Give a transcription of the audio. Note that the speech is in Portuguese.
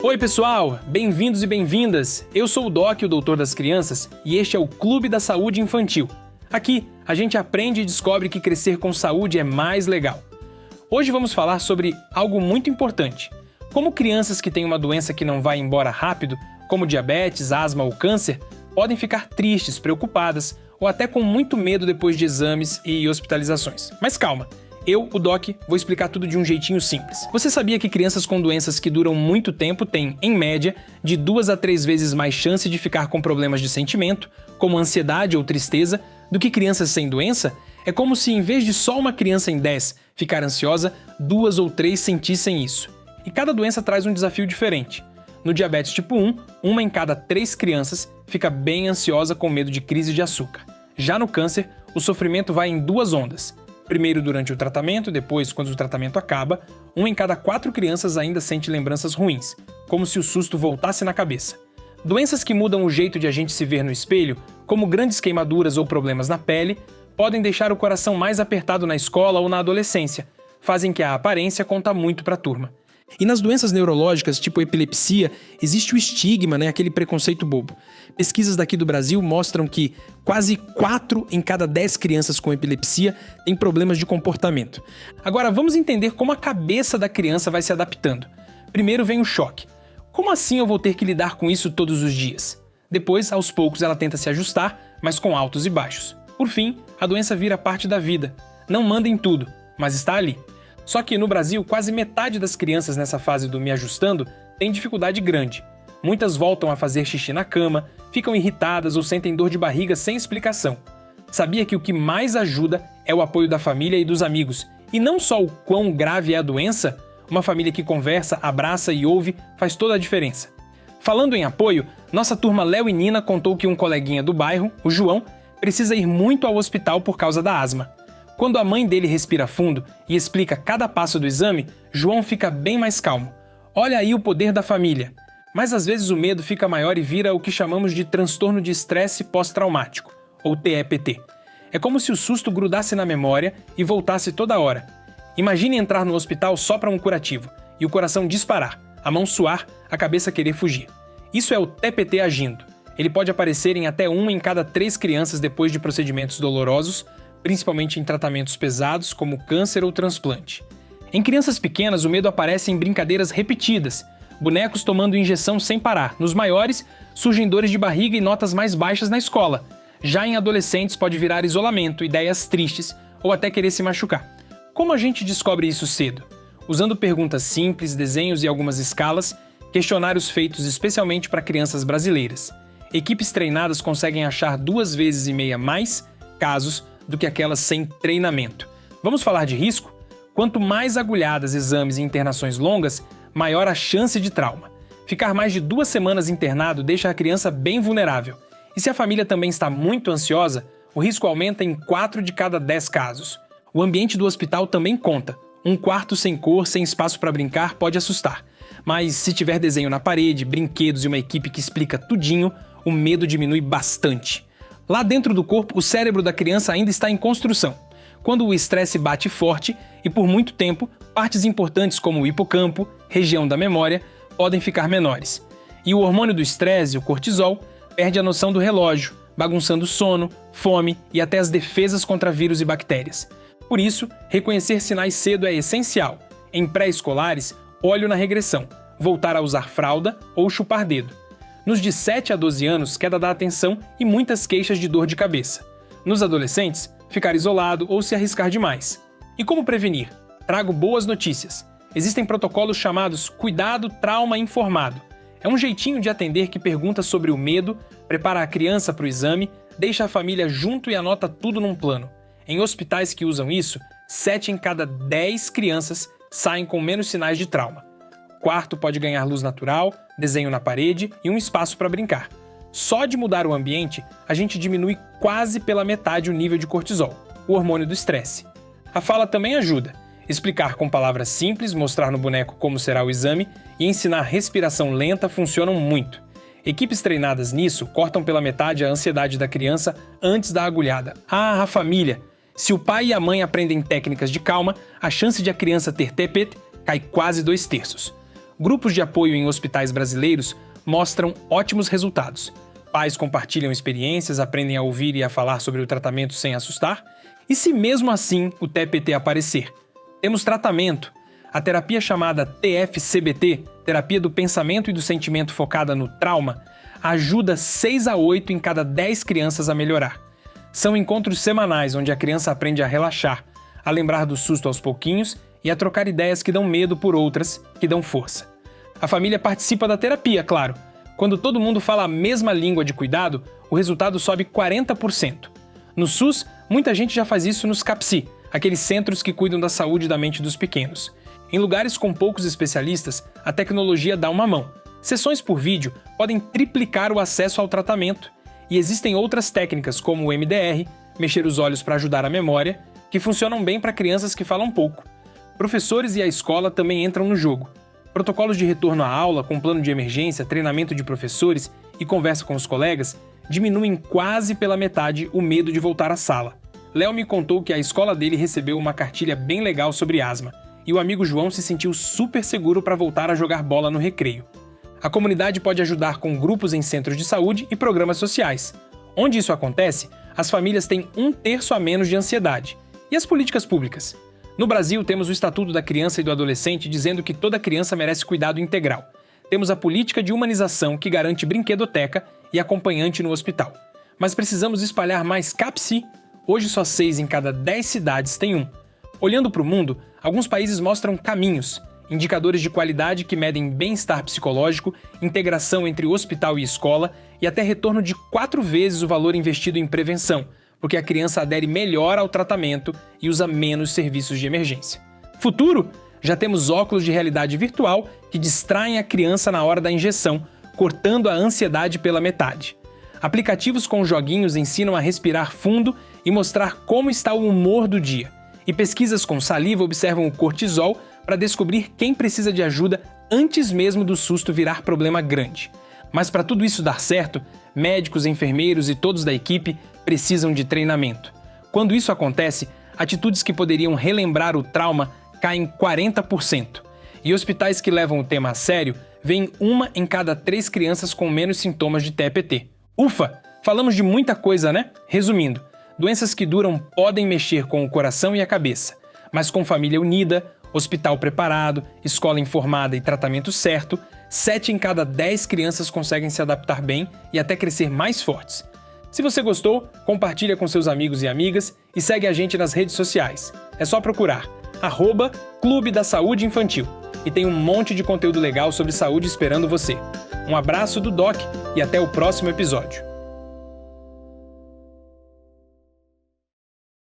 Oi pessoal, bem-vindos e bem-vindas! Eu sou o Doc, o doutor das crianças, e este é o Clube da Saúde Infantil. Aqui, a gente aprende e descobre que crescer com saúde é mais legal. Hoje vamos falar sobre algo muito importante. Como crianças que têm uma doença que não vai embora rápido, como diabetes, asma ou câncer, podem ficar tristes, preocupadas ou até com muito medo depois de exames e hospitalizações. Mas calma! Eu, o Doc, vou explicar tudo de um jeitinho simples. Você sabia que crianças com doenças que duram muito tempo têm, em média, de 2 a 3 vezes mais chance de ficar com problemas de sentimento, como ansiedade ou tristeza, do que crianças sem doença? É como se, em vez de só uma criança em 10 ficar ansiosa, 2 ou 3 sentissem isso. E cada doença traz um desafio diferente. No diabetes tipo 1, 1 em cada 3 crianças fica bem ansiosa com medo de crise de açúcar. Já no câncer, o sofrimento vai em 2 ondas. Primeiro durante o tratamento, depois quando o tratamento acaba, 1 em cada 4 crianças ainda sente lembranças ruins, como se o susto voltasse na cabeça. Doenças que mudam o jeito de a gente se ver no espelho, como grandes queimaduras ou problemas na pele, podem deixar o coração mais apertado na escola ou na adolescência, fazem que a aparência conta muito para a turma. E nas doenças neurológicas, tipo epilepsia, existe o estigma, aquele preconceito bobo. Pesquisas daqui do Brasil mostram que quase 4 em cada 10 crianças com epilepsia têm problemas de comportamento. Agora, vamos entender como a cabeça da criança vai se adaptando. Primeiro vem o choque. Como assim eu vou ter que lidar com isso todos os dias? Depois, aos poucos, ela tenta se ajustar, mas com altos e baixos. Por fim, a doença vira parte da vida. Não manda em tudo, mas está ali. Só que no Brasil, quase metade das crianças nessa fase do me ajustando tem dificuldade grande. Muitas voltam a fazer xixi na cama, ficam irritadas ou sentem dor de barriga sem explicação. Sabia que o que mais ajuda é o apoio da família e dos amigos, e não só o quão grave é a doença? Uma família que conversa, abraça e ouve faz toda a diferença. Falando em apoio, nossa turma Léo e Nina contou que um coleguinha do bairro, o João, precisa ir muito ao hospital por causa da asma. Quando a mãe dele respira fundo e explica cada passo do exame, João fica bem mais calmo. Olha aí o poder da família. Mas às vezes o medo fica maior e vira o que chamamos de transtorno de estresse pós-traumático, ou TEPT. É como se o susto grudasse na memória e voltasse toda hora. Imagine entrar no hospital só para um curativo, e o coração disparar, a mão suar, a cabeça querer fugir. Isso é o TPT agindo. Ele pode aparecer em até 1 em cada 3 crianças depois de procedimentos dolorosos, principalmente em tratamentos pesados como câncer ou transplante. Em crianças pequenas, o medo aparece em brincadeiras repetidas, bonecos tomando injeção sem parar. Nos maiores, surgem dores de barriga e notas mais baixas na escola. Já em adolescentes pode virar isolamento, ideias tristes ou até querer se machucar. Como a gente descobre isso cedo? Usando perguntas simples, desenhos e algumas escalas, questionários feitos especialmente para crianças brasileiras. Equipes treinadas conseguem achar 2,5 vezes mais casos do que aquelas sem treinamento. Vamos falar de risco? Quanto mais agulhadas, exames e internações longas, maior a chance de trauma. Ficar mais de 2 semanas internado deixa a criança bem vulnerável. E se a família também está muito ansiosa, o risco aumenta em 4 de cada 10 casos. O ambiente do hospital também conta. Um quarto sem cor, sem espaço para brincar, pode assustar. Mas se tiver desenho na parede, brinquedos e uma equipe que explica tudinho, o medo diminui bastante. Lá dentro do corpo, o cérebro da criança ainda está em construção. Quando o estresse bate forte e por muito tempo, partes importantes como o hipocampo, região da memória, podem ficar menores. E o hormônio do estresse, o cortisol, perde a noção do relógio, bagunçando sono, fome e até as defesas contra vírus e bactérias. Por isso, reconhecer sinais cedo é essencial. Em pré-escolares, olho na regressão, voltar a usar fralda ou chupar dedo. Nos de 7 a 12 anos, queda da atenção e muitas queixas de dor de cabeça. Nos adolescentes, ficar isolado ou se arriscar demais. E como prevenir? Trago boas notícias. Existem protocolos chamados Cuidado Trauma Informado. É um jeitinho de atender que pergunta sobre o medo, prepara a criança para o exame, deixa a família junto e anota tudo num plano. Em hospitais que usam isso, 7 em cada 10 crianças saem com menos sinais de trauma. O quarto pode ganhar luz natural, desenho na parede e um espaço para brincar. Só de mudar o ambiente, a gente diminui quase pela metade o nível de cortisol, o hormônio do estresse. A fala também ajuda. Explicar com palavras simples, mostrar no boneco como será o exame e ensinar respiração lenta funcionam muito. Equipes treinadas nisso cortam pela metade a ansiedade da criança antes da agulhada. Ah, a família! Se o pai e a mãe aprendem técnicas de calma, a chance de a criança ter TPT cai quase 2/3. Grupos de apoio em hospitais brasileiros mostram ótimos resultados. Pais compartilham experiências, aprendem a ouvir e a falar sobre o tratamento sem assustar. E se mesmo assim o TPT aparecer? Temos tratamento. A terapia chamada TFCBT, Terapia do Pensamento e do Sentimento focada no trauma, ajuda 6 a 8 em cada 10 crianças a melhorar. São encontros semanais onde a criança aprende a relaxar, a lembrar do susto aos pouquinhos e a trocar ideias que dão medo por outras que dão força. A família participa da terapia, claro. Quando todo mundo fala a mesma língua de cuidado, o resultado sobe 40%. No SUS, muita gente já faz isso nos CAPSI, aqueles centros que cuidam da saúde da mente dos pequenos. Em lugares com poucos especialistas, a tecnologia dá uma mão. Sessões por vídeo podem triplicar o acesso ao tratamento. E existem outras técnicas, como o MDR, mexer os olhos para ajudar a memória, que funcionam bem para crianças que falam pouco. Professores e a escola também entram no jogo. Protocolos de retorno à aula, com plano de emergência, treinamento de professores e conversa com os colegas, diminuem quase pela metade o medo de voltar à sala. Léo me contou que a escola dele recebeu uma cartilha bem legal sobre asma, e o amigo João se sentiu super seguro para voltar a jogar bola no recreio. A comunidade pode ajudar com grupos em centros de saúde e programas sociais. Onde isso acontece, as famílias têm 1/3 a menos de ansiedade. E as políticas públicas? No Brasil, temos o Estatuto da Criança e do Adolescente dizendo que toda criança merece cuidado integral. Temos a política de humanização que garante brinquedoteca e acompanhante no hospital. Mas precisamos espalhar mais CAPSI. Hoje só 6 em cada 10 cidades têm um. Olhando para o mundo, alguns países mostram caminhos, indicadores de qualidade que medem bem-estar psicológico, integração entre hospital e escola e até retorno de 4 vezes o valor investido em prevenção, porque a criança adere melhor ao tratamento e usa menos serviços de emergência. Futuro? Já temos óculos de realidade virtual que distraem a criança na hora da injeção, cortando a ansiedade pela metade. Aplicativos com joguinhos ensinam a respirar fundo e mostrar como está o humor do dia. E pesquisas com saliva observam o cortisol para descobrir quem precisa de ajuda antes mesmo do susto virar problema grande. Mas para tudo isso dar certo, médicos, enfermeiros e todos da equipe precisam de treinamento. Quando isso acontece, atitudes que poderiam relembrar o trauma caem 40%. E hospitais que levam o tema a sério veem 1 em cada 3 crianças com menos sintomas de TPT. Ufa! Falamos de muita coisa, né? Resumindo, doenças que duram podem mexer com o coração e a cabeça, mas com família unida, hospital preparado, escola informada e tratamento certo, 7 em cada 10 crianças conseguem se adaptar bem e até crescer mais fortes. Se você gostou, compartilha com seus amigos e amigas e segue a gente nas redes sociais. É só procurar @Clube da Saúde Infantil e tem um monte de conteúdo legal sobre saúde esperando você. Um abraço do Doc e até o próximo episódio.